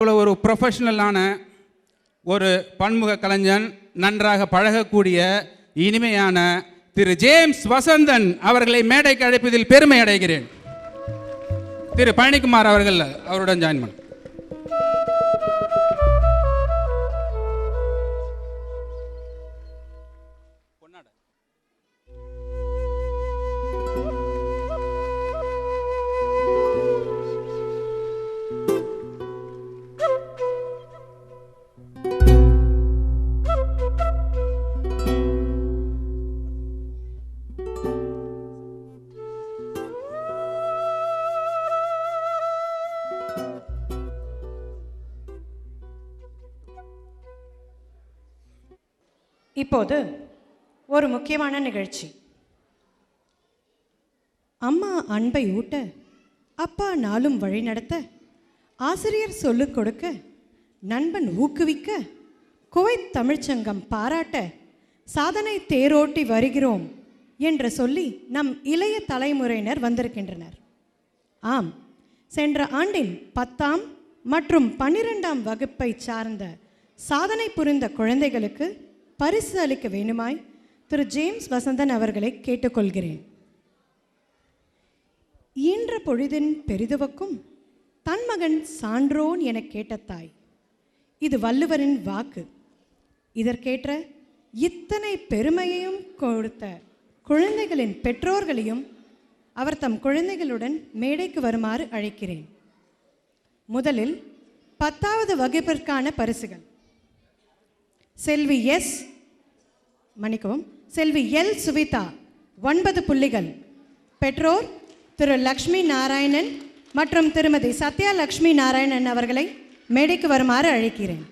ஒரு ப்ரொஃபஷனலான ஒரு பன்முக கலைஞன், நன்றாக பழகக்கூடிய இனிமையான திரு ஜேம்ஸ் வசந்தன் அவர்களை மேடைக்கு அழைப்பதில் பெருமை அடைகிறேன். திரு பழனிக்குமார் அவர்கள் அவருடன் ஜாயின் பண்ண. இப்போது ஒரு முக்கியமான நிகழ்ச்சி. அம்மா அன்பை ஊட்ட, அப்பா நாளும் வழி நடத்த, ஆசிரியர் சொல்லிக் கொடுக்க, நண்பன் ஊக்குவிக்க, குவைத் தமிழ்ச்சங்கம் பாராட்ட, சாதனை தேரோட்டி வருகிறோம் என்று சொல்லி நம் இளைய தலைமுறையினர் வந்திருக்கின்றனர். ஆம், சென்ற ஆண்டின் 10ஆம் மற்றும் 12ஆம் வகுப்பை சார்ந்த சாதனை புரிந்த குழந்தைகளுக்கு பரிசு அளிக்க வேண்டுமாய் திரு ஜேம்ஸ் வசந்தன் அவர்களை கேட்டுக்கொள்கிறேன். ஈன்ற பொழுதின் பெரிதுவக்கும் தன் மகன் சான்றோன் என கேட்ட தாய், இது வள்ளுவரின் வாக்கு. இதற்கேற்ற இத்தனை பெருமையையும் கொடுத்த குழந்தைகளின் பெற்றோர்களையும் அவர் தம் குழந்தைகளுடன் மேடைக்கு வருமாறு அழைக்கிறேன். முதலில் 10வது வகுப்பிற்கான பரிசுகள். செல்வி எல் சுவிதா 9 புள்ளிகள். பெற்றோர் திரு லக்ஷ்மி நாராயணன் மற்றும் திருமதி சத்யா லக்ஷ்மி நாராயணன் அவர்களை மேடைக்கு வருமாறு அழைக்கிறேன்.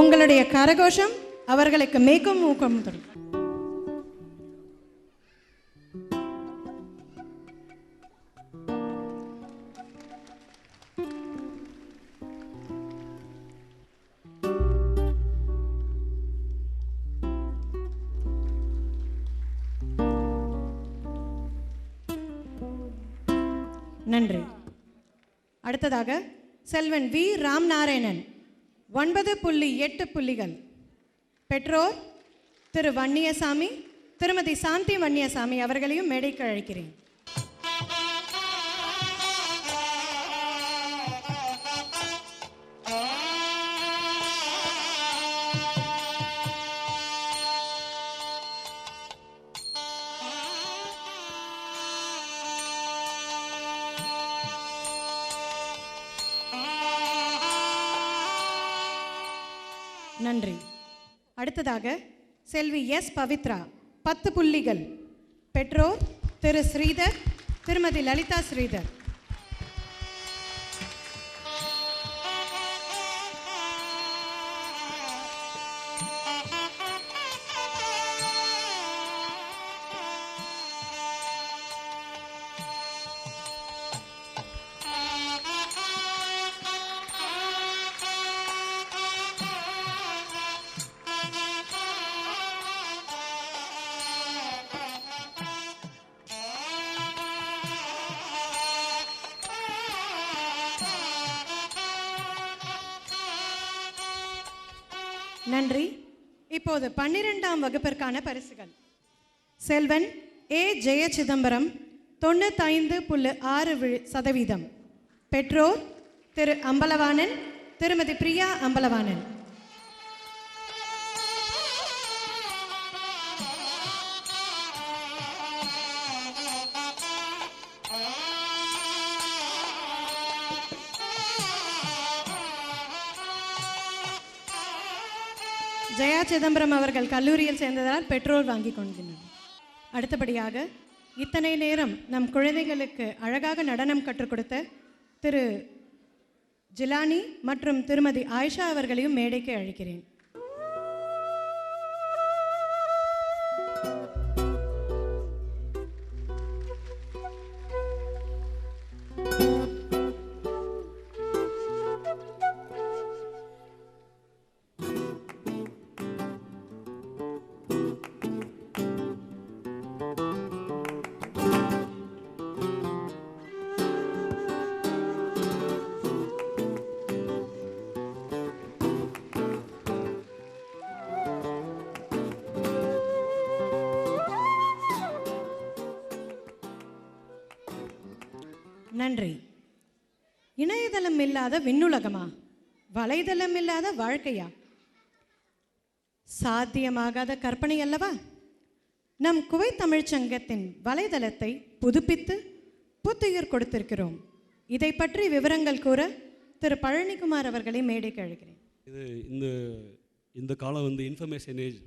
உங்களுடைய கரகோஷம் அவர்களுக்கு மேலும் ஊக்கம் தரும். நன்றி. அடுத்ததாக செல்வன் வி ராம் நாராயணன் 9.8 புள்ளிகள். பெற்றோர் திரு வன்னியசாமி, திருமதி சாந்தி வன்னியசாமி அவர்களையும் மேடைக்கு அழைக்கிறேன். நன்றி. அடுத்ததாக செல்வி எஸ் பவித்ரா 10 புள்ளிகள். பெற்றோர் திரு ஸ்ரீதர், திருமதி லலிதா ஸ்ரீதர். நன்றி. இப்போது 12ஆம் வகுப்பிற்கான பரிசுகள். செல்வன் ஏ ஜெய சிதம்பரம் 95.6%. பெற்றோர் திரு அம்பலவாணன், திருமதி பிரியா அம்பலவாணன். ஜெயா சிதம்பரம் அவர்கள் கல்லூரியில் சேர்ந்ததால் பெற்றோர் வாங்கி கொள்கின்றனர். அடுத்தபடியாக இத்தனை நேரம் நம் குழந்தைகளுக்கு அழகாக நடனம் கற்றுக் கொடுத்த திரு ஜிலானி மற்றும் திருமதி ஆயிஷா அவர்களையும் மேடைக்கு அழைக்கிறேன். நன்றி. இணையதளம் இல்லாத விண்ணுலகமா? வலைதளம் இல்லாத வாழ்க்கையா? சாத்தியமாகாத கற்பனை அல்லவா? நம் குவைத் தமிழ்ச் சங்கத்தின் வலைதளத்தை புதுப்பித்து புத்துயிர் கொடுத்திருக்கிறோம். இதை பற்றி விவரங்கள் கூற திரு பழனிக்குமார் அவர்களை மேடைக்கு அழைக்கிறேன். இது இந்த காலம் வந்து இன்ஃபர்மேஷன் ஏஜ்,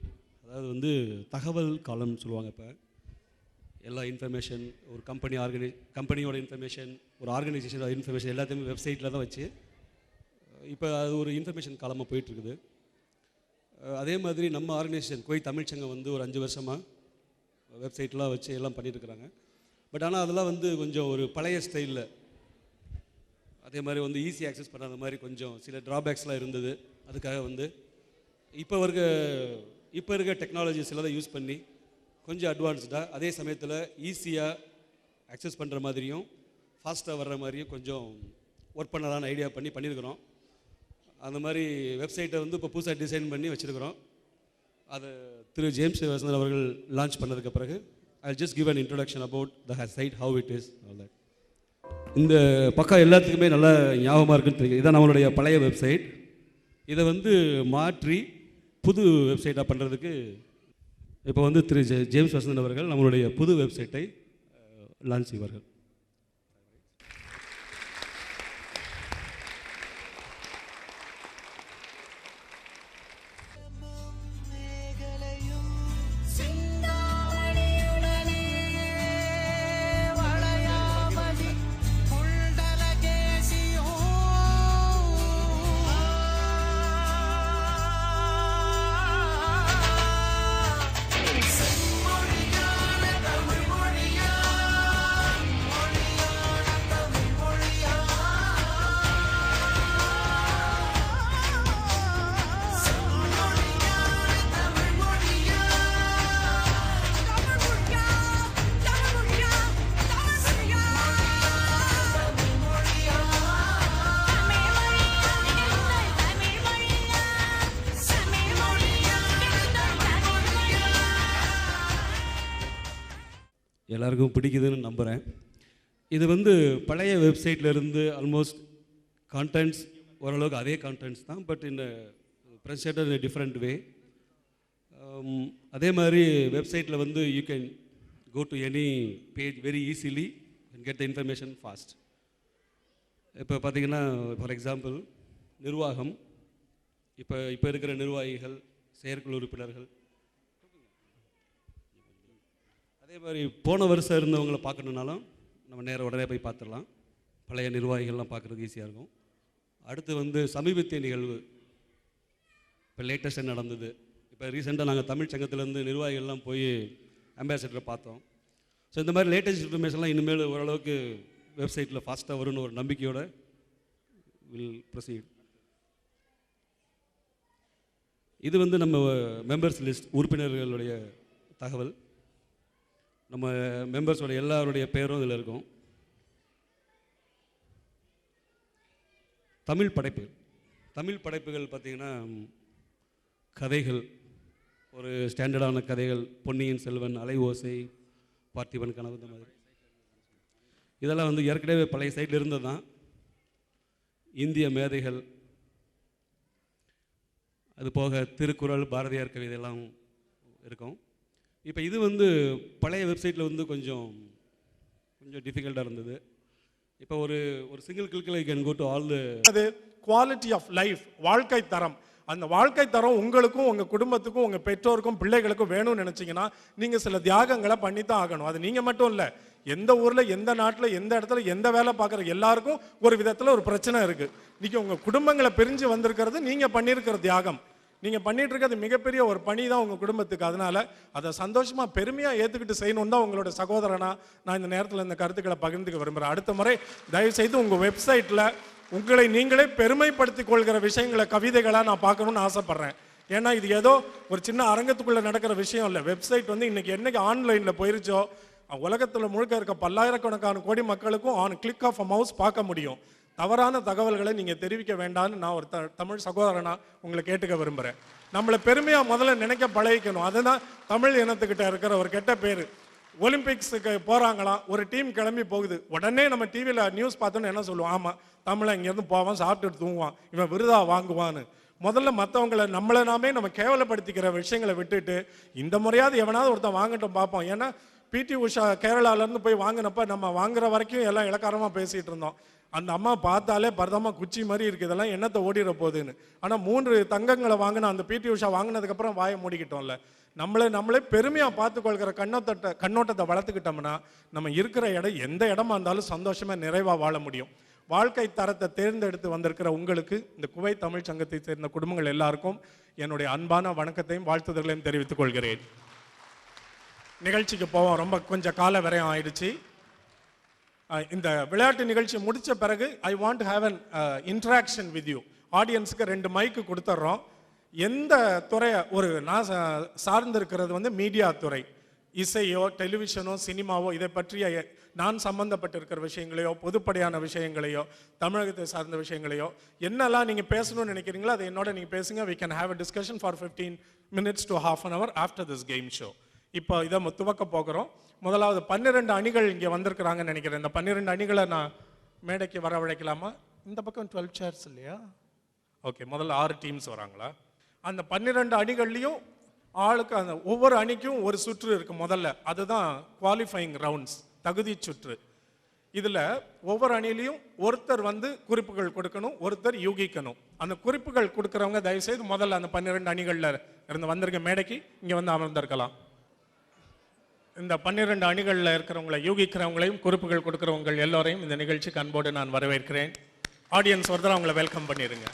அதாவது தகவல் காலம்னு சொல்லுவாங்க. இப்போ எல்லா இன்ஃபர்மேஷன், ஒரு கம்பெனியோட இன்ஃபர்மேஷன், ஒரு ஆர்கனைசேஷனோட இன்ஃபர்மேஷன் எல்லாத்தையுமே வெப்சைட்டில் தான் வச்சு இப்போ அது ஒரு இன்ஃபர்மேஷன் காலமாக போயிட்டுருக்குது. அதே மாதிரி நம்ம ஆர்கனைசேஷன் குவைத் தமிழ்ச்சங்கம் ஒரு 5 வருஷமாக வெப்சைட்லாம் வச்சு எல்லாம் பண்ணிட்டுருக்குறாங்க. பட் ஆனால் அதெல்லாம் கொஞ்சம் ஒரு பழைய ஸ்டைலில், அதே மாதிரி ஈஸி ஆக்சஸ் பண்ணாத மாதிரி கொஞ்சம் சில ட்ராபேக்ஸ்லாம் இருந்தது. அதுக்காக இப்போ இருக்க டெக்னாலஜிஸ் எல்லாம் யூஸ் பண்ணி கொஞ்சம் அட்வான்ஸ்டாக, அதே சமயத்தில் ஈஸியாக ஆக்சஸ் பண்ணுற மாதிரியும் ஃபாஸ்ட்டாக வர்ற மாதிரியும் கொஞ்சம் ஒர்க் பண்ணலான்னு ஐடியா பண்ணியிருக்கிறோம். அந்த மாதிரி வெப்சைட்டை இப்போ புதுசாக டிசைன் பண்ணி வச்சுருக்கிறோம். அதை திரு ஜேம்ஸ் வசந்தன் அவர்கள் லான்ச் பண்ணதுக்கு பிறகு I just give an introduction about the site, how it is, all that. இந்த பக்கம் எல்லாத்துக்குமே நல்லா ஞாபகமாக இருக்குன்னு தெரியும். இதான் நம்மளுடைய பழைய வெப்சைட். இதை மாற்றி புது வெப்சைட்டாக பண்ணுறதுக்கு இப்போ திரு ஜேம்ஸ் வசந்தன் அவர்கள் நம்மளுடைய புது வெப்சைட்டை லான்ச் செய்வார்கள். எல்லாருக்கும் பிடிக்குதுன்னு நம்புகிறேன். இது பழைய வெப்சைட்லேருந்து ஆல்மோஸ்ட் கான்டென்ட்ஸ் ஓரளவுக்கு அதே கான்டென்ட்ஸ் தான், பட் இந்த ப்ரெசென்டட் இன் டிஃப்ரெண்ட் வே. அதே மாதிரி வெப்சைட்டில் you can go to any page very easily and get the information fast. இப்போ பார்த்தீங்கன்னா, ஃபார் எக்ஸாம்பிள் நிர்வாகம், இப்போ இருக்கிற நிர்வாகிகள், செயற்குழு உறுப்பினர்கள், அதே மாதிரி போன வருஷம் இருந்தவங்களை பார்க்கணுன்னாலும் நம்ம உடனே போய் பார்த்துடலாம். பழைய நிர்வாகிகள்லாம் பார்க்குறதுக்கு ஈஸியாக இருக்கும். அடுத்து சமீபத்திய நிகழ்வு, இப்போ லேட்டஸ்ட்டாக நடந்தது. இப்போ ரீசெண்டாக நாங்கள் தமிழ் சங்கத்திலேருந்து நிர்வாகிகள்லாம் போய் அம்பாசிடரை பார்த்தோம். ஸோ இந்த மாதிரி லேட்டஸ்ட் இன்ஃபர்மேஷன்லாம் இனிமேல் ஓரளவுக்கு வெப்சைட்டில் ஃபாஸ்ட்டாக வரும்னு ஒரு நம்பிக்கையோட வில் ப்ரொசீட். இது நம்ம மெம்பர்ஸ் லிஸ்ட், உறுப்பினர்களுடைய தகவல். நம்ம மெம்பர்ஸோட எல்லாருடைய பேரும் இதில் இருக்கும். தமிழ் படைப்புகள் பார்த்திங்கன்னா, கதைகள், ஒரு ஸ்டாண்டர்டான கதைகள், பொன்னியின் செல்வன், அலை ஓசை, பார்த்திபன் கனவு, இந்த மாதிரி இதெல்லாம் ஏற்கனவே பழைய சைட்டில் இருந்தது தான். இந்திய மேதைகள், அது போக திருக்குறள், பாரதியார் கவிதை எல்லாம் இருக்கும். இப்போ இது பழைய வெப்சைட்டில் கொஞ்சம் டிஃபிகல்ட்டாக இருந்தது. இப்போ ஒரு சிங்கிள் கிளிக்கில் you can go to all the. அது குவாலிட்டி ஆஃப் லைஃப், வாழ்க்கை தரம். அந்த வாழ்க்கை தரம் உங்களுக்கும் உங்கள் குடும்பத்துக்கும் உங்கள் பெற்றோருக்கும் பிள்ளைகளுக்கும் வேணும்னு நினச்சிங்கன்னா நீங்கள் சில தியாகங்களை பண்ணித்தான் ஆகணும். அது நீங்கள் மட்டும் இல்லை, எந்த ஊரில், எந்த நாட்டில், எந்த இடத்துல, எந்த வேலை பார்க்குற எல்லாருக்கும் ஒரு விதத்தில் ஒரு பிரச்சனை இருக்குது. நீங்கள் உங்கள் குடும்பங்களை பிரிஞ்சு வந்திருக்கிறது நீங்கள் பண்ணியிருக்கிற தியாகம். நீங்கள் பண்ணிட்டு இருக்கிறது மிகப்பெரிய ஒரு பணி தான் உங்கள் குடும்பத்துக்கு. அதனால் அதை சந்தோஷமாக பெருமையாக ஏற்றுக்கிட்டு செய்யணும் தான் உங்களோட சகோதரனா நான் இந்த நேரத்தில் இந்த கருத்துக்களை பகிர்ந்துக்க விரும்புகிறேன். அடுத்த முறை தயவுசெய்து உங்கள் வெப்சைட்டில் உங்களை நீங்களே பெருமைப்படுத்திக் கொள்கிற விஷயங்களை, கவிதைகளாக நான் பார்க்கணுன்னு ஆசைப்பட்றேன். ஏன்னா இது ஏதோ ஒரு சின்ன அரங்கத்துக்குள்ளே நடக்கிற விஷயம் இல்லை. வெப்சைட் இன்றைக்கி என்றைக்கு ஆன்லைனில் போயிருச்சோ, உலகத்தில் முழுக்க இருக்க பல்லாயிரக்கணக்கான கோடி மக்களுக்கும் on click of a mouse பார்க்க முடியும். தவறான தகவல்களை நீங்கள் தெரிவிக்க வேண்டாம்னு நான் ஒரு தமிழ் சகோதரனா உங்களை கேட்டுக்க விரும்புகிறேன். நம்மளை பெருமையாக முதல்ல நினைக்க பழகிக்கணும். அதுதான் தமிழ் இனத்துக்கிட்ட இருக்கிற ஒரு கெட்ட பேர். ஒலிம்பிக்ஸுக்கு போகிறாங்களாம், ஒரு டீம் கிளம்பி போகுது. உடனே நம்ம டிவியில் நியூஸ் பார்த்தோன்னு என்ன சொல்லுவோம், ஆமாம் தமிழை இங்கேருந்து போவான், சாப்பிட்டுட்டு தூங்குவான், இவன் விருதா வாங்குவான்னு. முதல்ல மற்றவங்களை நம்மளை நாமே நம்ம கேவலப்படுத்திக்கிற விஷயங்களை விட்டுட்டு இந்த முறையாவது எவனாவது ஒருத்தன் வாங்கட்டும் பார்ப்போம். ஏன்னா பிடி உஷா கேரளாவிலேருந்து போய் வாங்கினப்ப நம்ம வாங்குற வரைக்கும் எல்லாம் இலக்காரமாக பேசிகிட்டு இருந்தோம். அந்த அம்மா பார்த்தாலே பரதமாக குச்சி மாதிரி இருக்குது, இதெல்லாம் என்னத்தை ஓடிட போகுதுன்னு. ஆனால் 3 தங்கங்களை வாங்கின அந்த பிடி உஷா வாங்கினதுக்கப்புறம் வாயை மூடிக்கிட்டோம்ல. நம்மளே பெருமையாக பார்த்துக்கொள்கிற கண்ணோட்டத்தை வளர்த்துக்கிட்டோம்னா நம்ம இருக்கிற இடம் எந்த இடமா இருந்தாலும் சந்தோஷமாக நிறைவாக வாழ முடியும். வாழ்க்கை தரத்தை தேர்ந்தெடுத்து வந்திருக்கிற உங்களுக்கு, இந்த குவைத் தமிழ் சங்கத்தை சேர்ந்த குடும்பங்கள் எல்லாருக்கும் என்னுடைய அன்பான வணக்கத்தையும் வாழ்த்துதல்களையும் தெரிவித்துக் கொள்கிறேன். நிகழ்ச்சிக்கு போவோம், ரொம்ப கொஞ்சம் கால விரயம் ஆயிடுச்சு. இந்த விளையாட்டு நிகழ்ச்சி முடித்த பிறகு I want to have and interaction with you. ஆடியன்ஸுக்கு 2 மைக்கு கொடுத்துட்றோம். எந்த துறையை நான் சார்ந்திருக்கிறது வந்து மீடியா துறை, இசையோ டெலிவிஷனோ சினிமாவோ இதை பற்றிய நான் சம்பந்தப்பட்டிருக்கிற விஷயங்களையோ பொதுப்படையான விஷயங்களையோ தமிழகத்தை சார்ந்த விஷயங்களையோ என்னெல்லாம் நீங்கள் பேசணும்னு நினைக்கிறீங்களோ அதை என்னோட நீங்கள் பேசுங்க. we can have a discussion for 15 minutes to half an hour after this game show. இப்போ இதை துவக்க போகிறோம். முதலாவது 12 அணிகள் இங்கே வந்திருக்கிறாங்கன்னு நினைக்கிறேன். இந்த 12 அணிகளை நான் மேடைக்கு வரவழைக்கலாமா? இந்த பக்கம் 12 சேர்ஸ் இல்லையா? ஓகே, முதல்ல 6 டீம்ஸ் வராங்களா? அந்த 12 அணிகள்லையும் ஆளுக்கு அந்த ஒவ்வொரு அணிக்கும் ஒரு சுற்று இருக்கு முதல்ல, அதுதான் குவாலிஃபைங் ரவுண்ட்ஸ், தகுதி சுற்று. இதில் ஒவ்வொரு அணிலையும் ஒருத்தர் வந்து குறிப்புகள் கொடுக்கணும், ஒருத்தர் யூகிக்கணும். அந்த குறிப்புகள் கொடுக்குறவங்க தயவுசெய்து முதல்ல அந்த 12 அணிகளில் இருந்து வந்திருக்க மேடைக்கு இங்கே வந்து அமர்ந்திருக்கலாம். இந்த 12 அணிகளில் இருக்கிறவங்களை யூகிக்கிறவங்களையும் குறிப்புகள் கொடுக்குறவங்க எல்லோரையும் இந்த நிகழ்ச்சிக்கு அன்போடு நான் வரவேற்கிறேன். ஆடியன்ஸ் ஒருத்தர் அவங்களை வெல்கம் பண்ணிடுங்க.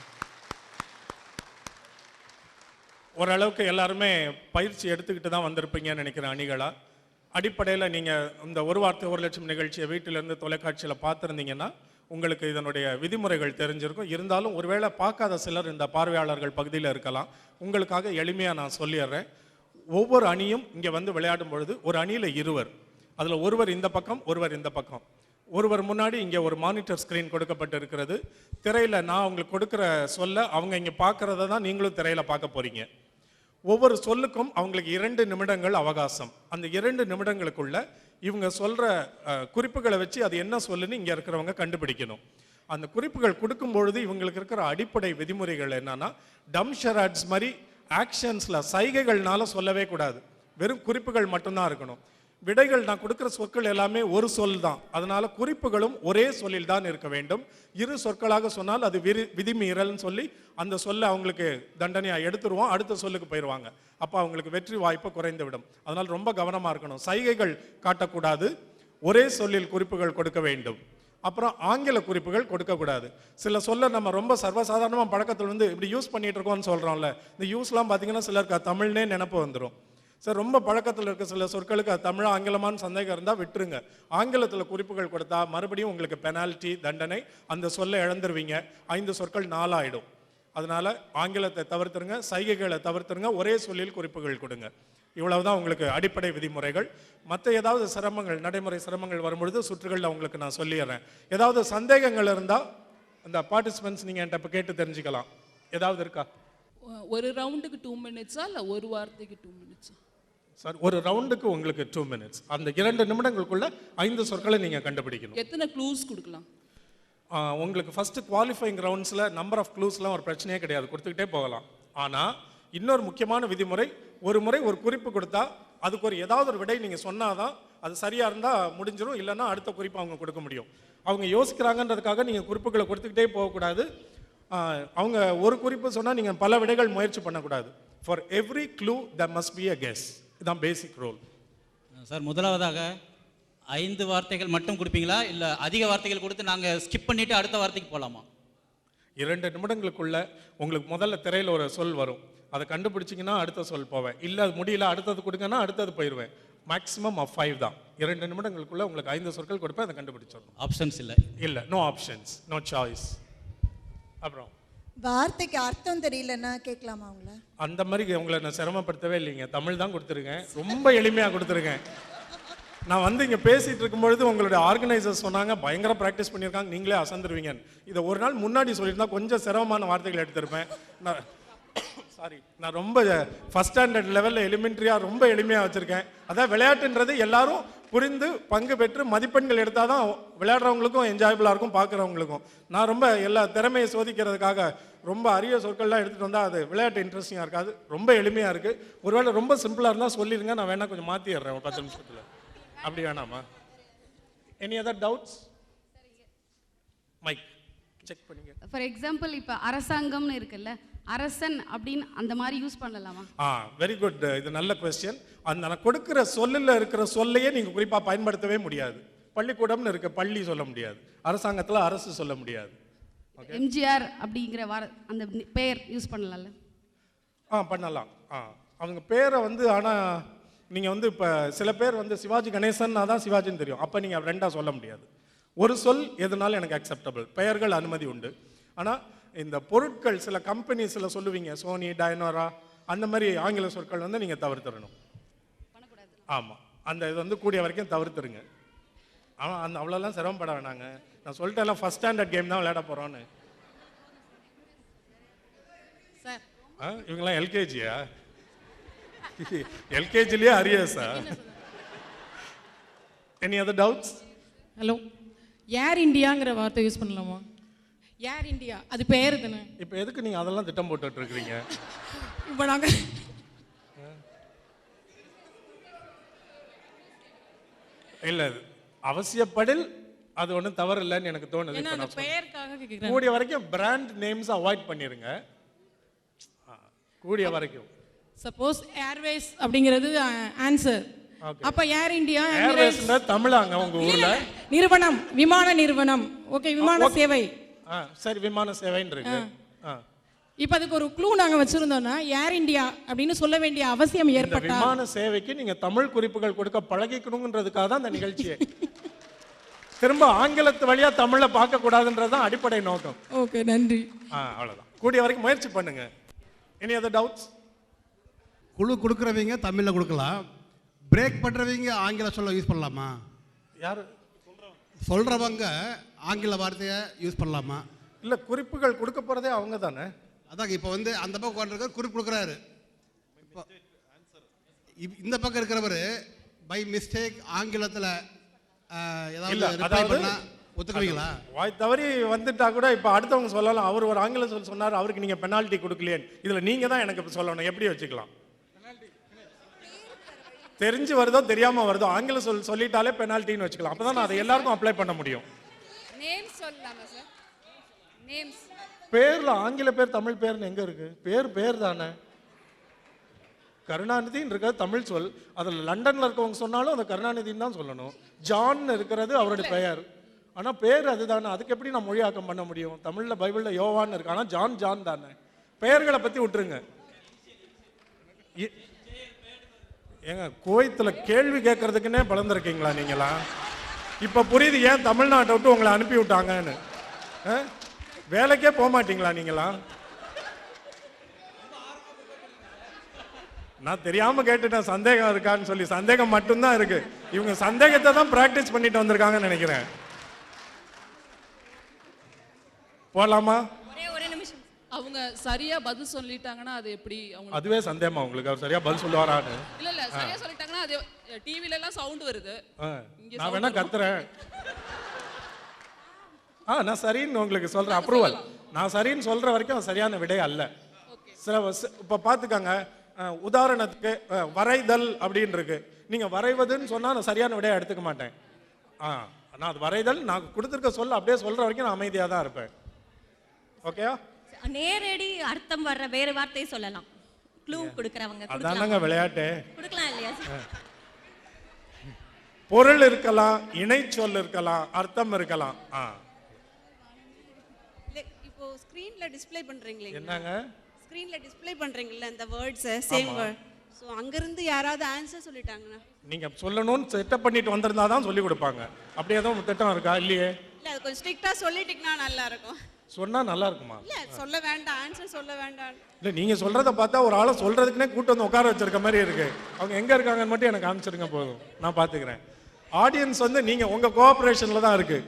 ஓரளவுக்கு எல்லாருமே பயிற்சி எடுத்துக்கிட்டு தான் வந்திருப்பீங்கன்னு நினைக்கிறேன் அணிகளா. அடிப்படையில் நீங்கள் இந்த ஒரு வார்த்தை 1 லட்சம் நிகழ்ச்சியை வீட்டிலேருந்து தொலைக்காட்சியில் பார்த்துருந்தீங்கன்னா உங்களுக்கு இதனுடைய விதிமுறைகள் தெரிஞ்சிருக்கும். இருந்தாலும் ஒருவேளை பார்க்காத சிலர் இந்த பார்வையாளர்கள் பகுதியில் இருக்கலாம். உங்களுக்காக எளிமையாக நான் சொல்லிடுறேன். ஒவ்வொரு அணியும் இங்கே வந்து விளையாடும் பொழுது ஒரு அணியில் 2 அதில் ஒருவர் இந்த பக்கம் ஒருவர் இந்த பக்கம். ஒருவர் முன்னாடி இங்கே ஒரு மானிட்டர் ஸ்க்ரீன் கொடுக்கப்பட்டு இருக்கிறது. திரையில் நான் உங்களுக்கு கொடுக்குற சொல்ல அவங்க இங்கே பார்க்குறத தான் நீங்களும் திரையில் பார்க்க போகிறீங்க. ஒவ்வொரு சொல்லுக்கும் அவங்களுக்கு 2 நிமிடங்கள் அவகாசம். அந்த 2 நிமிடங்களுக்குள்ள இவங்க சொல்கிற குறிப்புகளை வச்சு அது என்ன சொல்லுன்னு இங்கே இருக்கிறவங்க கண்டுபிடிக்கணும். அந்த குறிப்புகள் கொடுக்கும் பொழுது இவங்களுக்கு இருக்கிற அடிப்படை விதிமுறைகள் என்னன்னா, டம் ஷராட்ஸ் மாதிரி ஆக்ஷன்ஸில் சைகைகள்னால சொல்லவே கூடாது, வெறும் குறிப்புகள் மட்டும்தான் இருக்கணும். விடைகள் நான் கொடுக்குற சொற்கள் எல்லாமே ஒரு சொல் தான், அதனால குறிப்புகளும் ஒரே சொல்லில் தான் இருக்க வேண்டும். 2 சொற்களாக சொன்னால் அது விதிமீறல்னு சொல்லி அந்த சொல்லை அவங்களுக்கு தண்டனையாக எடுத்துருவோம், அடுத்த சொல்லுக்கு போயிடுவாங்க. அப்போ அவங்களுக்கு வெற்றி வாய்ப்பு குறைந்து விடும். அதனால் ரொம்ப கவனமாக இருக்கணும். சைகைகள் காட்டக்கூடாது, ஒரே சொல்லில் குறிப்புகள் கொடுக்க வேண்டும். அப்புறம் ஆங்கில குறிப்புகள் கொடுக்கக்கூடாது. சில சொல்ல நம்ம ரொம்ப சர்வசாதாரணமாக பழக்கத்தில் வந்து இப்படி யூஸ் பண்ணிட்டு இருக்கோம்னு சொல்கிறோம்ல, இந்த யூஸ்லாம் பார்த்தீங்கன்னா சிலருக்கு தமிழ்னே நினைப்பு வந்துடும். சார் ரொம்ப பழக்கத்தில் இருக்க சில சொற்களுக்கு அது தமிழ் ஆங்கிலமான சந்தேகம் இருந்தால் விட்டுருங்க. ஆங்கிலத்தில் குறிப்புகள் கொடுத்தா மறுபடியும் உங்களுக்கு பெனால்ட்டி, தண்டனை, அந்த சொல்லை இழந்துருவீங்க. 5 சொற்கள் 4 ஆகிடும். அதனால் ஆங்கிலத்தை தவிர்த்துருங்க, சைகைகளை தவிர்த்துருங்க, ஒரே சொல்லில் குறிப்புகள் கொடுங்க. இவ்வளவுதான் உங்களுக்கு அடிப்படை விதிமுறைகள். மற்ற ஏதாவது சிரமங்கள், நடைமுறை சிரமங்கள் வரும்பொழுது சுற்றுகளில் உங்களுக்கு நான் சொல்லிடுறேன். ஏதாவது சந்தேகங்கள் இருந்தால் அந்த பார்ட்டிசிபென்ட்ஸ் நீங்கள் என்கிட்ட இப்போ கேட்டு தெரிஞ்சுக்கலாம். ஏதாவது இருக்கா? ஒரு ரவுண்டுக்கு 2 மினிட்ஸா இல்லை ஒரு வார்த்தைக்கு 2 மினிட்ஸா? சார், ஒரு ரவுண்டுக்கு உங்களுக்கு 2 மினிட்ஸ். அந்த 2 நிமிடங்களுக்குள்ள 5 சொற்களை நீங்கள் கண்டுபிடிக்கணும். எத்தனை க்ளூஸ் கொடுக்கலாம்? உங்களுக்கு ஃபர்ஸ்ட் குவாலிஃபைங் ரவுண்ட்ஸில் நம்பர் ஆஃப் க்ளூஸ்லாம் ஒரு பிரச்சனையே கிடையாது, கொடுத்துக்கிட்டே போகலாம். ஆனால் இன்னொரு முக்கியமான விதிமுறை, ஒரு முறை ஒரு குறிப்பு கொடுத்தா அதுக்கு ஏதாவது ஒரு விடை நீங்கள் சொன்னாதான் அது சரியாக இருந்தால் முடிஞ்சிடும், இல்லைன்னா அடுத்த குறிப்பு அவங்க கொடுக்க முடியும். அவங்க யோசிக்கிறாங்கன்றதுக்காக நீங்கள் குறிப்புகளை கொடுத்துக்கிட்டே போகக்கூடாது. அவங்க ஒரு குறிப்பு சொன்னால் நீங்கள் பல விடைகள் முயற்சி பண்ணக்கூடாது. For every clue there must be a guess. இதுதான் பேசிக் ரோல். சார், முதலாவதாக 5 வார்த்தைகள் மட்டும் கொடுப்பீங்களா, இல்லை அதிக வார்த்தைகள் கொடுத்து நாங்கள் ஸ்கிப் பண்ணிவிட்டு அடுத்த வார்த்தைக்கு போகலாமா? 2 நிமிடங்களுக்குள்ள உங்களுக்கு முதல்ல திரையில் ஒரு சொல் வரும், அதை கண்டுபிடிச்சிங்கன்னா அடுத்த சொல் போவேன். இல்லை அது முடியல அடுத்தது கொடுங்கன்னா அடுத்தது போயிடுவேன். மேக்ஸிமம் ஆஃப் 5 தான். 2 நிமிடங்களுக்குள்ள உங்களுக்கு 5 சொற்கள் கொடுப்பேன், அதை கண்டுபிடிச்சிடணும். ஆப்ஷன்ஸ் இல்லை? இல்லை, நோ ஆப்ஷன்ஸ், நோ சாய்ஸ். அப்புறம் வார்த்தைக்கு அர்த்தம் தெரியலன்னா கேட்கலாமா அவங்கள? அந்த மாதிரி உங்களை நான் சிரமப்படுத்தவே இல்லைங்க, தமிழ் தான் கொடுத்துருக்கேன், ரொம்ப எளிமையாக கொடுத்துருக்கேன். நான் வந்து இங்கே பேசிகிட்டு இருக்கும்பொழுது உங்களுடைய ஆர்கனைசர்ஸ் சொன்னாங்க பயங்கர ப்ராக்டிஸ் பண்ணியிருக்காங்க, நீங்களே அசந்துருவீங்கன்னு. இதை ஒரு நாள் முன்னாடி சொல்லியிருந்தா கொஞ்சம் சிரமமான வார்த்தைகள் எடுத்திருப்பேன். நான் சாரி, நான் ரொம்ப ஃபர்ஸ்ட் ஸ்டாண்டர்ட் லெவலில் எலிமெண்ட்ரியாக ரொம்ப எளிமையாக வச்சுருக்கேன். அதான் விளையாட்டுன்றது எல்லாரும் புரிந்து பங்கு பெற்று மதிப்பெண்கள் எடுத்தால் தான் விளையாடுறவங்களுக்கும் என்ஜாயபுளாக இருக்கும், பார்க்குறவங்களுக்கும். நான் ரொம்ப எல்லா திறமையை சோதிக்கிறதுக்காக ரொம்ப அரிய சொற்கள்லாம் எடுத்துகிட்டு வந்தால் அது விளையாட்டு இன்ட்ரெஸ்டிங்காக இருக்காது. ரொம்ப எளிமையாக இருக்குது. ஒருவேளை ரொம்ப சிம்பிளாக இருந்தால் சொல்லிடுங்க, நான் வேணால் கொஞ்சம் மாற்றிடுறேன் ஒரு 10 நிமிஷத்தில். அப்படி வேணாமா? Any other doubts? Mike check பண்ணிங்க. ஃபார் எக்ஸாம்பிள் இப்போ அரசாங்கம்னு இருக்குல்ல, அரசன் அப்படின்னு அந்த மாதிரி யூஸ் பண்ணலாமா? Very good. இது நல்ல கொஸ்டின். அந்த நான் கொடுக்குற சொல்லில் இருக்கிற சொல்லையே நீங்கள் குறிப்பாக பயன்படுத்தவே முடியாது. பள்ளிக்கூடம்னு இருக்கு, பள்ளி சொல்ல முடியாது. அரசாங்கத்தில் அரசு சொல்ல முடியாது. எம்ஜிஆர் அப்படிங்கிற அந்த பெயர் யூஸ் பண்ணலாம்ல? பண்ணலாம். அவங்க பேரை வந்து, ஆனால் நீங்கள் வந்து இப்போ சில பேர் வந்து சிவாஜி கணேசன் தான் சிவாஜின்னு தெரியும், அப்போ நீங்கள் ரெண்டாக சொல்ல முடியாது. ஒரு சொல் எதுனாலும் எனக்கு அக்செப்டபிள், பெயர்கள் அனுமதி உண்டு. ஆனால் இந்த பொருட்கள் சில கம்பெனிஸில் சொல்லுவீங்க, சோனி, டைனோரா, அந்த மாதிரி ஆங்கில சொற்கள் வந்து நீங்கள் தவிர்த்துடணும். ஆமாம், அந்த இது வந்து கூடிய வரைக்கும் தவிர்த்துருங்க. ஆனால் அந்த அவ்வளோலாம் சிரமப்பட வேணாங்க. நான் சொல்லிட்டேன் ஃபர்ஸ்ட் ஸ்டாண்டர்ட் கேம் தான் விளையாட போகிறோன்னு. இவங்கெல்லாம் எல்கேஜியா? எல்கேஜிலேயே அரியர்ஸா? Any other doubts? Hello, air இந்தியாங்கிற வார்த்தை யூஸ் பண்ணலாமா? ஏர் இந்தியா அது பேர் தானே. இப்போ எதுக்கு நீங்கள் அதெல்லாம் திட்டம் போட்டுட்டு இருக்கிறீங்க? இப்போ நாங்கள் இல்லை, அவசியப்படில் அது ஒன்றும் தவறு இல்லைன்னு எனக்கு தோணுது. அந்த பெயருக்காக கேட்குறேன். கூடிய வரைக்கும் பிராண்ட் நேம்ஸ் அவாய்ட் பண்ணிருங்க. கூடிய வரைக்கும். சப்போஸ் ஏர்வேஸ் அப்படிங்கிறது ஆன்சர். அப்ப ஏர் இந்தியா ஏர்வேஸ்னா தமிழாங்க உங்க ஊர்ல? நிறுவனம், விமான நிறுவனம். ஓகே, விமான சேவை. சரி, விமான சேவைன்னு இருக்கு. இப்போ அதுக்கு ஒரு க்ளூ நாங்க வச்சிருந்தோம்னா ஏர் இந்தியா அப்படின்னு சொல்ல வேண்டிய அவசியம் ஏற்பட்டா, விமான சேவைக்கு நீங்க தமிழ் குறிப்புகள் கொடுக்க பழகிக்கணுங்கிறதுக்காக தான் இந்த நிகழ்ச்சியே. திரும்ப ஆங்கிலத்து வழியா தமிழ்ல பார்க்க கூடாதுன்றதுதான் அடிப்படை நோக்கம். ஓகே, நன்றி. அவ்வளவுதான். கூடிய வரைக்கும் முயற்சி பண்ணுங்க. Any other doubts? குழு கொடுக்குறவங்க தமிழில் கொடுக்கலாம், பிரேக் பண்ணுறவங்க ஆங்கில சொல்ல யூஸ் பண்ணலாமா? யார் சொல்கிறவங்க ஆங்கில வார்த்தையை யூஸ் பண்ணலாமா? இல்லை, குறிப்புகள் கொடுக்க போகிறதே அவங்க தானே. அதாங்க இப்போ வந்து அந்த பக்கம் உட்காந்துருக்க குறிப்பு கொடுக்குறாரு, இந்த பக்கம் இருக்கிறவர் பை மிஸ்டேக் ஆங்கிலத்தில் ஏதாவது ஒத்துக்குவீங்களா? வாய் தவறி வந்துட்டா கூட இப்போ அடுத்தவங்க சொல்லலாம், அவர் ஒரு ஆங்கில சொல் சொன்னார், அவருக்கு நீங்கள் பெனால்ட்டி கொடுக்கலையே, இதில் நீங்கள் தான் எனக்கு சொல்லணும். எப்படி வச்சுக்கலாம்? தெரிஞ்சு வருதோ தெரியாம வருதோ ஆங்கில சொல்லிட்டாலே பெனால்ட்டின்னு வச்சுக்கலாம். அப்பதான் நான் அதை எல்லாருக்கும் அப்ளை பண்ண முடியும். நேம்ஸ் சொல்லலாமா சார்? நேம்ஸ் பேர்ல ஆங்கில பேர் தமிழ் பேர்னு எங்க இருக்கு? பேர் தானே. கருணாநிதின்னு இருக்கிறது தமிழ் சொல், அதில் லண்டன்ல இருக்கவங்க சொன்னாலும் அந்த கருணாநிதின்னு தான் சொல்லணும். ஜான் இருக்கிறது அவருடைய பெயர், ஆனா பேர் அதுதானே. அதுக்கு எப்படி நான் மொழியாக்கம் பண்ண முடியும்? தமிழ்ல பைபிள்ல யோவான்னு இருக்கு, ஆனா ஜான் தானே. பெயர்களை பத்தி விட்டுருங்க. ஏங்க, கோயத்துல கேள்வி கேட்கறதுக்குன்னே பலந்திருக்கீங்களா நீங்களா? இப்ப புரியுது ஏன் தமிழ்நாட்டை விட்டு உங்களை அனுப்பி விட்டாங்கன்னு. வேலைக்கே போக மாட்டீங்களா நீங்களா? நான் தெரியாம கேட்டுட்டேன் சந்தேகம் இருக்கான்னு சொல்லி. சந்தேகம் மட்டும்தான் இருக்கு. இவங்க சந்தேகத்தை தான் பிராக்டிஸ் பண்ணிட்டு வந்திருக்காங்கன்னு நினைக்கிறேன். போலாமா? அவங்க சரியா பதில் சொல்லிட்டாங்கன்னா அது எப்படி? அவங்க அதுவே சந்தேகமா உங்களுக்கு? அவர் சரியா பதில் சொல்லுவாரான்னு? இல்ல சரியா சொல்லிட்டாங்கன்னா அது டிவில எல்லாம் சவுண்ட் வருது. நான் வேணா கத்துறேன். நான் சரின்னு உங்களுக்கு சொல்றேன், அப்ரூவல். நான் சரின்னு சொல்ற வரைக்கும் சரியான விடை அல்ல. சில இப்ப பாத்துக்கங்க, உதாரணத்துக்கு வரைதல் அப்படின்னு இருக்கு. நீங்க வரைவதுன்னு சொன்னா நான் சரியான விடையை எடுத்துக்க மாட்டேன். நான் அது வரைதல், நான் கொடுத்துருக்க சொல்ல அப்படியே சொல்ற வரைக்கும் நான் அமைதியா தான் இருப்பேன். ஓகேயா? நேரடி அர்த்தம் வர்ற வேறு வார்த்தை சொல்லலாம். க்ளூ கொடுக்கறவங்க அதானங்க விளையாட்டு. கொடுக்கலாம் இல்லையா? பொருள் இருக்கலாம், இணை சொல் இருக்கலாம், அர்த்தம் இருக்கலாம். இப்போ ஸ்கிரீன்ல டிஸ்ப்ளே பண்றீங்களே, என்னங்க ஸ்கிரீன்ல டிஸ்ப்ளே பண்றீங்கல்ல அந்த வேர்ட்ஸ், சேம் வேர்ட். சோ அங்க இருந்து யாராவது ஆன்சர் சொல்லிட்டாங்கன்னா நீங்க சொல்லணும்னு செட்டப் பண்ணிட்டு வந்திருந்தா தான் சொல்லி கொடுப்பாங்க. அப்படியே தான் திட்டம் இருக்கா? இல்லையே. இல்ல, அது கொஞ்சம் ஸ்ட்ரிக்ட்டா சொல்லிட்டீங்கன்னா நல்லா இருக்கும். சொன்னா நல்லா இருக்குமா? இல்ல, சொல்ல வேண்டாம், ஆன்சர் சொல்ல வேண்டாம். இல்ல, நீங்க சொல்றத பார்த்தா ஒரு ஆளை சொல்றதுக்குனே கூட்டு வந்து உட்கார வச்சிருக்க மாதிரி இருக்கு. அவங்க எங்க இருக்காங்கன்னு மட்டும் எனக்கு காமிச்சிருங்க போதும், நான் பாத்துக்கிறேன். ஆடியன்ஸ் வந்து நீங்க உங்க கோஆபரேஷன்ல தான் இருக்கு.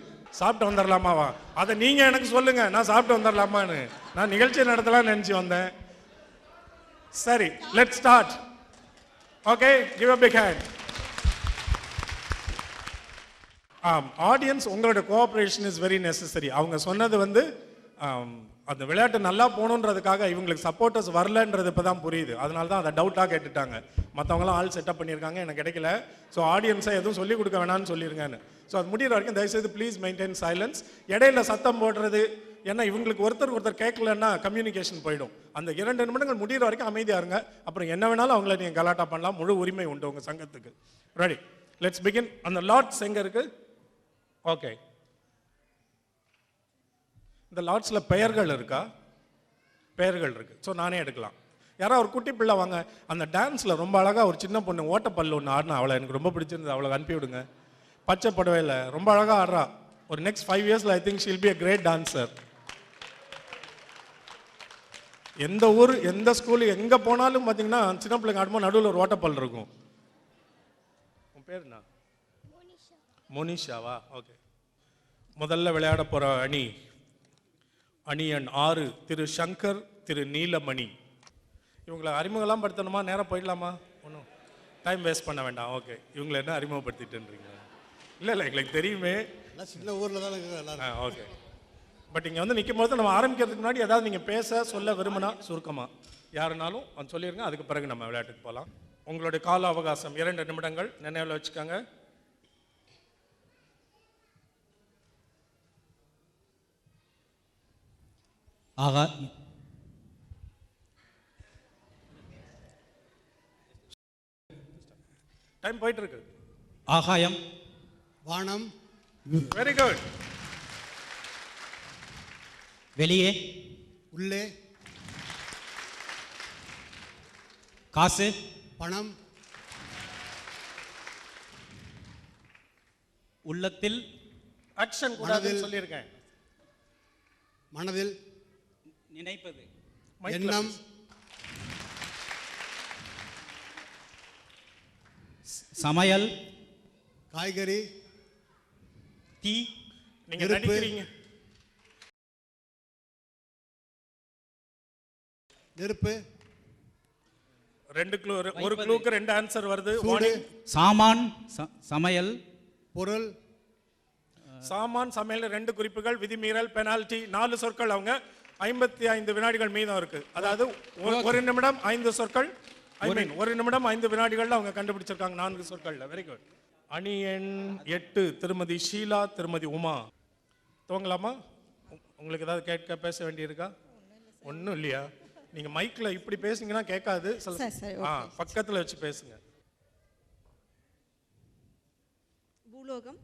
சாப்பிட்டு வந்துடலாமாவா? அதை நீங்க எனக்கு சொல்லுங்க, நான் சாப்பிட்டு வந்துடலாமான்னு. நான் நிகழ்ச்சி நடத்தலாம் நினைச்சு வந்தேன். சரி, let's start. Okay, give a big hand. Audience உங்களோட கோஆப்ரேஷன் இஸ் வெரி நெசசரி. அவங்க சொன்னது வந்து அந்த விளையாட்டு நல்லா போகணுன்றதுக்காக இவங்களுக்கு சப்போர்ட்டர்ஸ் வரலன்றது இப்போ தான் புரியுது. அதனால தான் அதை டவுட்டாக கேட்டுட்டாங்க. மற்றவங்களாம் ஆள் செட்டப் பண்ணியிருக்காங்க, எனக்கு கிடைக்கல. ஸோ ஆடியன்ஸை எதுவும் சொல்லிக் கொடுக்க வேணாம்னு சொல்லியிருங்கன்னு. ஸோ அது முடிகிற வரைக்கும் தயவுசெய்து ப்ளீஸ் மெயின்டைன் சைலன்ஸ். இடையில சத்தம் போடுறது, ஏன்னா இவங்களுக்கு ஒருத்தர் கேட்கலன்னா கம்யூனிகேஷன் போயிடும். அந்த 2 நிமிடங்கள் முடிகிற வரைக்கும் அமைதியாக இருங்க. அப்புறம் என்ன வேணாலும் அவங்கள நீங்கள் கலாட்டா பண்ணலாம். முழு உரிமை உண்டு உங்கள் சங்கத்துக்கு. Ready, let's begin. அந்த லார்ட்ஸ் எங்கே இருக்கு? ஓகே, இந்த லாட்ஸில் பெயர்கள் இருக்கா? பெயர்கள் இருக்கு. ஸோ நானே எடுக்கலாம். யாராவது ஒரு குட்டி பிள்ளை வாங்க. அந்த டான்ஸில் ரொம்ப அழகாக ஒரு சின்ன பொண்ணு ஓட்டப்பல்லு ஒன்று ஆடினா, அவளை எனக்கு ரொம்ப பிடிச்சிருந்தது, அவளை அனுப்பி விடுங்க. பச்சை புடவையில் ரொம்ப அழகாக ஆடுறா. ஒரு நெக்ஸ்ட் 5 இயர்ஸில் I think she'll be a great dancer. எந்த ஊர், எந்த ஸ்கூலு, எங்கே போனாலும் பார்த்தீங்கன்னா சின்ன பிள்ளைங்க ஆடும்போது நடுவில் ஒரு ஓட்டப்பல் இருக்கும். உன் பேர் என்ன? மோனிஷாவா? ஓகே. முதல்ல விளையாட போகிற அணி எண் 6 திரு சங்கர், திரு நீலமணி. இவங்களை அறிமுகம்லாம் படுத்தணுமா? நேரம் போயிடலாமா? ஒன்றும் டைம் வேஸ்ட் பண்ண வேண்டாம். ஓகே, இவங்களை என்ன அறிமுகப்படுத்திட்டுன்றீங்க? இல்லை எங்களுக்கு தெரியுமே, சின்ன ஊரில் தான் இருக்கிறேன். ஓகே. பட் இங்கே வந்து நிற்கும் போது நம்ம ஆரம்பிக்கிறதுக்கு முன்னாடி ஏதாவது நீங்கள் பேச சொல்ல விரும்பினா சுருக்கமாக யாருனாலும் அது சொல்லிடுங்க. அதுக்கு பிறகு நம்ம விளையாட்டுக்கு போகலாம். உங்களுடைய கால அவகாசம் 2 நிமிடங்கள் நினைவில் வச்சுக்கோங்க. ஆகா, டைம் போயிட்டு இருக்கு. ஆகாயம், வானம், வெரி குட். வெளியே, உள்ளே, காசு, பணம், உள்ளத்தில், ஆக்ஷன் கூடாதுன்னு சொல்லியிருக்கேன். மனதில், நினைப்பது, எண்ணம், சமையல், காய்கறி, தீ, நீங்க நெருப்பு, நடிக்கிறீங்க. நெருப்பு, 2 க்ளூ, ஒரு க்ளூக்கு 2 ஆன்சர் வருது. சாமான், சமையல், பொருள், சாமான், சமையல் 2 குறிப்புகள். விதிமீறல், பெனால்டி 4 சொற்கள். அவங்க 55 வினாடிகள் மீதம் இருக்கு. அதாவது 1 நிமிடம் 5 சொற்கள். ஒரு நிமிடம் 5 வினாடிகள் அவங்க கண்டுபிடிச்சிருக்காங்க 4 சொற்கள்ல. Very good. அணி எண் 8 திருமதி ஷீலா, திருமதி உமா. துவங்கலாமா? உங்களுக்கு ஏதாவது கேட்க பேச வேண்டியிருக்கா? ஒன்றும் இல்லையா? நீங்க மைக்ல இப்படி பேசுனீங்கன்னா கேட்காது. பக்கத்துல வச்சு பேசுங்க. பூலோகம்,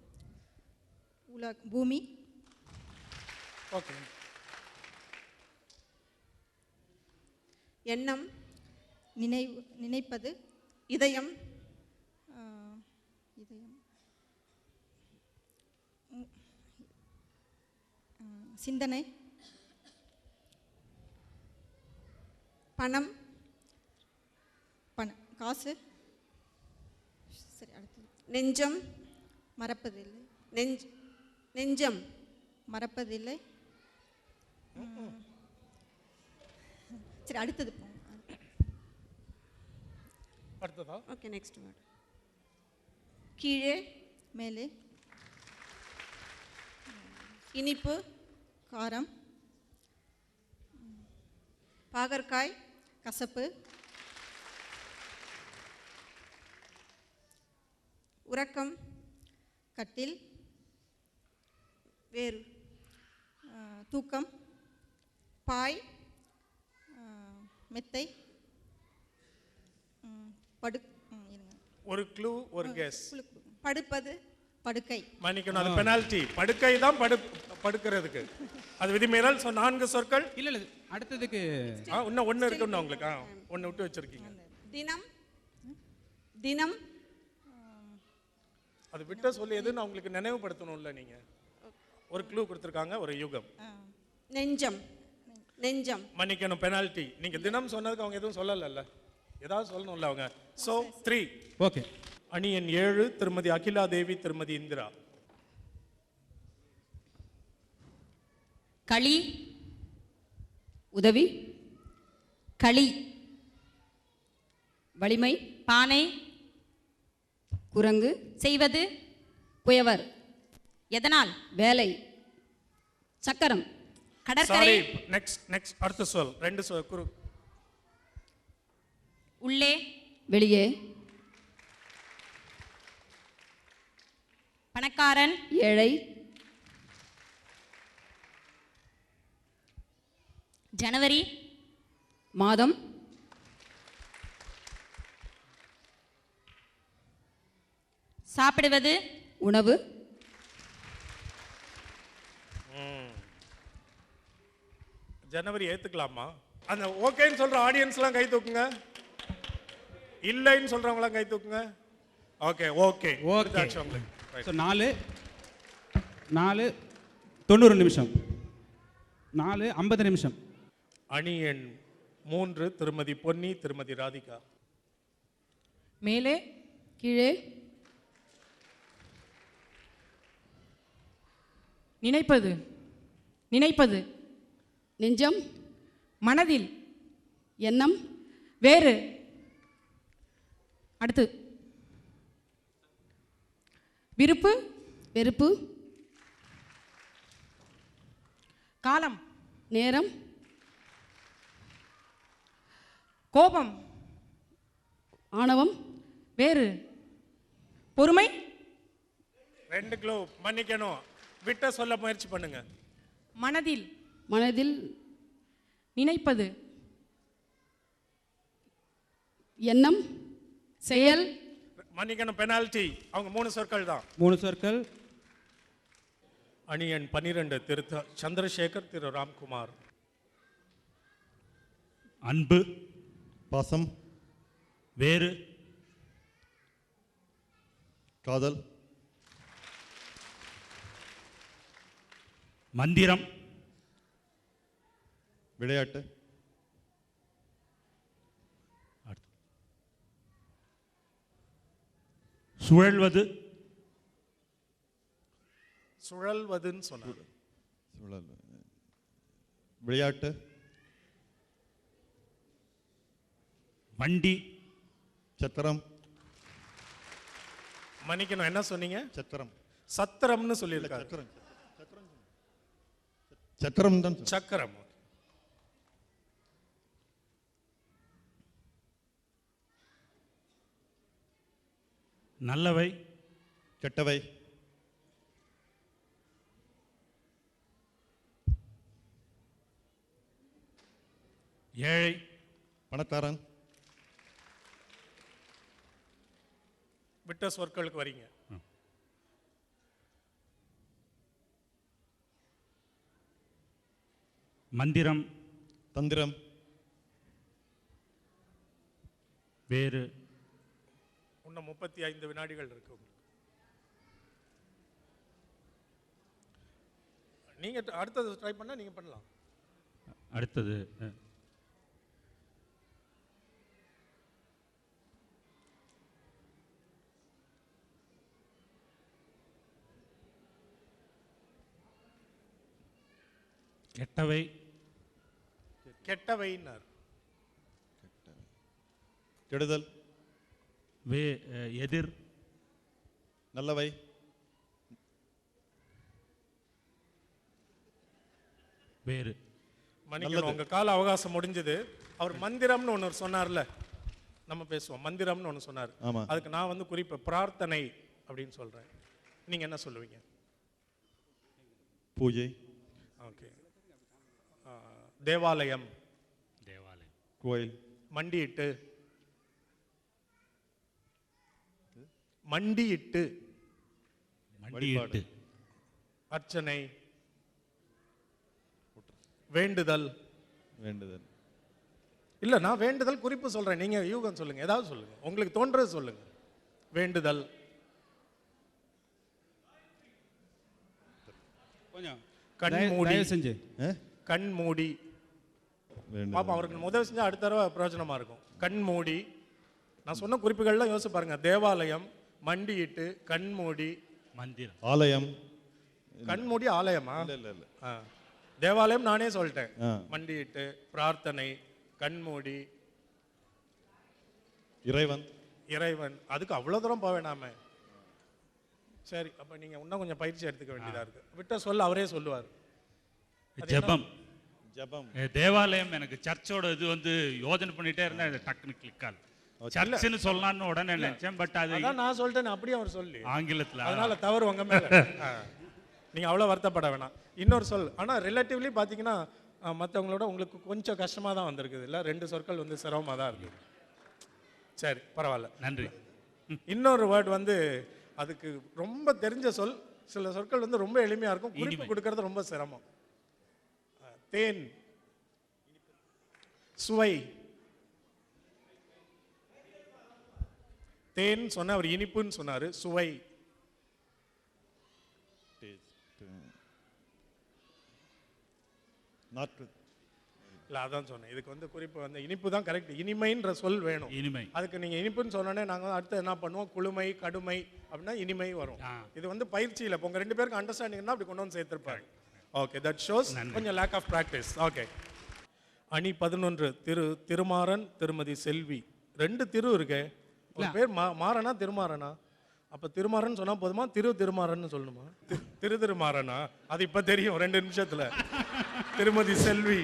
பூமி, ஓகே. எண்ணம், நினைப்பது, இதயம், சிந்தனை, பணம், காசு. சரி, அடுத்தது நெஞ்சம், மறப்பதில்லை, நெஞ்சம், மறப்பதில்லை. சரி, அடுத்தது போங்க. அடுத்ததா? Okay, next word. கீழே, மேலே, இனிப்பு, காரம், பாகற்காய், கசப்பு, உறக்கம், கட்டில், வேறு, தூக்கம், பாய், மெத்தை, ஒரு க்ளூ, ஒரு கெஸ். படுப்பது, படுக்கை. மன்னிக்கணும், அது பெனால்டி. படுக்கை தான் படுக்கிறதுக்கு. அது விதிமீறல். 4 சொற்கள். இல்ல அடுத்ததுக்கு இன்னும் 1 இருக்குன்னு உங்களுக்கு. 1 விட்டு வச்சிருக்கீங்க. தினம், தினம், அது விட்ட சொல்லி எதுன்னு அவங்களுக்கு நினைவுபடுத்தணும்ல. நீங்க ஒரு க்ளூ கொடுத்துருக்காங்க, ஒரு யுகம். நெஞ்சம், நெஞ்சம். மன்னிக்கணும், பெனால்டி. நீங்க தினம் சொன்னதுக்கு அவங்க எதுவும் சொல்லல, ஏதாவது சொல்லணும்ல அவங்க. சோ 3. ஓகே. அணி எண் 7 திருமதி அகிலா தேவி, திருமதி இந்திரா. களி, உதவி, களி, வலிமை, பானை, குரங்கு, செய்வது, குயவர், எதனால், வேலை, சக்கரம், கடற்கரை, நெக்ஸ்ட் அடுத்த சொல். 2 சொல் குரு. உள்ளே, வெளியே, பணக்காரன், ஏழை, ஜனவரி, மாதம், சாப்பிடுவது, உணவு, ஜனவரி ஏத்துக்கலாமா? அந்த ஓகேன்னு சொல்ற ஆடியன்ஸ்லாம் கை தூக்குங்க. இல்லைன்னு சொல்றவங்களாம் கை தூக்குங்க. Okay okay okay. உங்களுக்கு ஸோ 4 90 நிமிஷம், 4 50 நிமிஷம். அணி எண் 3 திருமதி பொன்னி, திருமதி ராதிகா. மேலே, கீழே, நினைப்பது, நினைப்பது, நெஞ்சம், மனதில், எண்ணம், வேறு, அடுத்து விருப்பு, வெறுப்பு, காலம், நேரம், கோபம், ஆணவம், வேறு, பொறுமை, 2 கிலோ மன்னிக்கணும். விட்ட சொல்ல முயற்சி பண்ணுங்க. மனதில், மனதில், நினைப்பது, எண்ணம், செயல், மன்னிக்கணும். பெனால்டி. அவங்க 3 சொற்கள் தான். 3 சொற்கள். அணி எண் 12 திரு சந்திரசேகர், திரு ராம்குமார். அன்பு, பாசம், வேறு, காதல், மந்திரம், விளையாட்டு, சுழல்வது, சுழல்வதுன்னு சொன்னார். விளையாட்டு, வண்டி, சத்திரம், மன்னிக்கணும். என்ன சொன்னீங்க? சத்திரம், சத்திரம்னு சொல்லியிருக்காரு. சத்திரம் தான். சக்கரம். நல்லவை, கெட்டவை, ஏழை, பணக்காரன். விட்ட சொற்களுக்கு வரீங்க. மந்திரம், தந்திரம், வேறு. இன்னும் 35 வினாடிகள் இருக்கு. நீங்க அடுத்தது ட்ரை பண்ணா நீங்க பண்ணலாம். அடுத்தது கெட்டவை, கெட்டவைன்னார். கெடுதல், எதிர், நல்லவை, வேறு. மன்னிக்கணும். உங்க கால அவகாசம் முடிஞ்சது. அவர் மந்திரம்னு ஒன்று சொன்னார்ல, நம்ம பேசுவோம். மந்திரம்னு ஒன்று சொன்னார். அதுக்கு நான் வந்து குறிப்பு பிரார்த்தனை அப்படின்னு சொல்றேன். நீங்க என்ன சொல்லுவீங்க? பூஜை. ஓகே. தேவாலயம், தேவாலயம், கோயில், மண்டியிட்டு, மண்டியிட்டு, மண்டியிட்டு, அர்ச்சனை, வேண்டுதல். வேண்டுதல் இல்ல, நான் வேண்டுதல் குறிப்பு சொல்றேன். நீங்க யூகம் சொல்லுங்க, ஏதாவது சொல்லுங்க, உங்களுக்கு தோன்றது சொல்லுங்க. வேண்டுதல், கொஞ்சம் கண் மூடி, செஞ்சு கண் மூடி. பாப்பா, அவருக்கு உதவி செஞ்சா அடுத்த தடவை பிரயோஜனமா இருக்கும். கண் மூடி. நான் சொன்ன குறிப்புகள்லாம் யோசிச்சு பாருங்க. தேவாலயம், மண்டியிட்டு, கண் மூடி, மந்திரம், ஆலயம். கண்மூடி ஆலயமா? இல்ல இல்ல. தேவாலயம் நானே சொல்லிட்டேன். மண்டியிட்டு, பிரார்த்தனை, கண்மூடி, இறைவன். இறைவன். அதுக்கு அவ்வளோ தூரம் போக வேணாமே. சரி, அப்போ நீங்கள் இன்னும் கொஞ்சம் பயிற்சி எடுத்துக்க வேண்டியதாக இருக்குது. விட்ட சொல்ல அவரே சொல்லுவார். ஜெபம். ஜெபம். தேவாலயம் எனக்கு சர்ச்சோட இது வந்து யோஜனை பண்ணிட்டே இருந்தேன், அது டக்குனு கிளிக் ஆகல. சர்ச்சுன்னு சொல்லலாம்னு உடனே நினைச்சேன், பட் அது நான் சொல்லிட்டேன் அப்படியே அவர் சொல்லி ஆங்கிலத்தில், அதனால தவறு உங்க மேல. நீங்கள் அவ்வளோ வருத்தப்பட வேணாம். இன்னொரு சொல், ஆனால் ரிலேட்டிவ்லி பார்த்தீங்கன்னா மற்றவங்களோட உங்களுக்கு கொஞ்சம் கஷ்டமாக தான் வந்திருக்குது இல்லை, 2 சொற்கள் வந்து சிரமமாக தான் இருக்குது. சரி, பரவாயில்ல, நன்றி. இன்னொரு வேர்டு வந்து அதுக்கு ரொம்ப தெரிஞ்ச சொல், சில சொற்கள் வந்து ரொம்ப எளிமையாக இருக்கும், குறிப்பு கொடுக்கறது ரொம்ப சிரமம். தேன், சுவை. தேன் சொன்ன அவர் இனிப்புன்னு சொன்னாரு, சுவை. இல்லை, அதான் சொன்னேன். இதுக்கு வந்து குறிப்பு வந்து இனிப்பு தான் கரெக்ட். இனிமைன்ற சொல் வேணும். இனிமை. அதுக்கு நீங்கள் இனிப்புன்னு சொன்னோன்னே நாங்கள் அடுத்து என்ன பண்ணுவோம், குளுமை, கடுமை அப்படின்னா இனிமை வரும். இது வந்து பயிற்சியில் இப்போ உங்கள் 2 பேருக்கு அண்டர்ஸ்டாண்டிங்னா அப்படி கொண்டு வந்து சேர்த்துருப்பாரு. ஓகே, தட் ஷோஸ் கொஞ்சம் லேக் ஆஃப் ப்ராக்டிஸ். ஓகே. அணி 11 திருமாறன், திருமதி செல்வி. 2 திரு இருக்கு. ஒரு பேர் மாறனா திருமாறனா? அப்போ திருமாறன் சொன்னால் போதுமா, திருமாறன்னு சொல்லணுமா? திருமாறனா? அது இப்போ தெரியும் 2 நிமிஷத்தில். திருமதி செல்வி.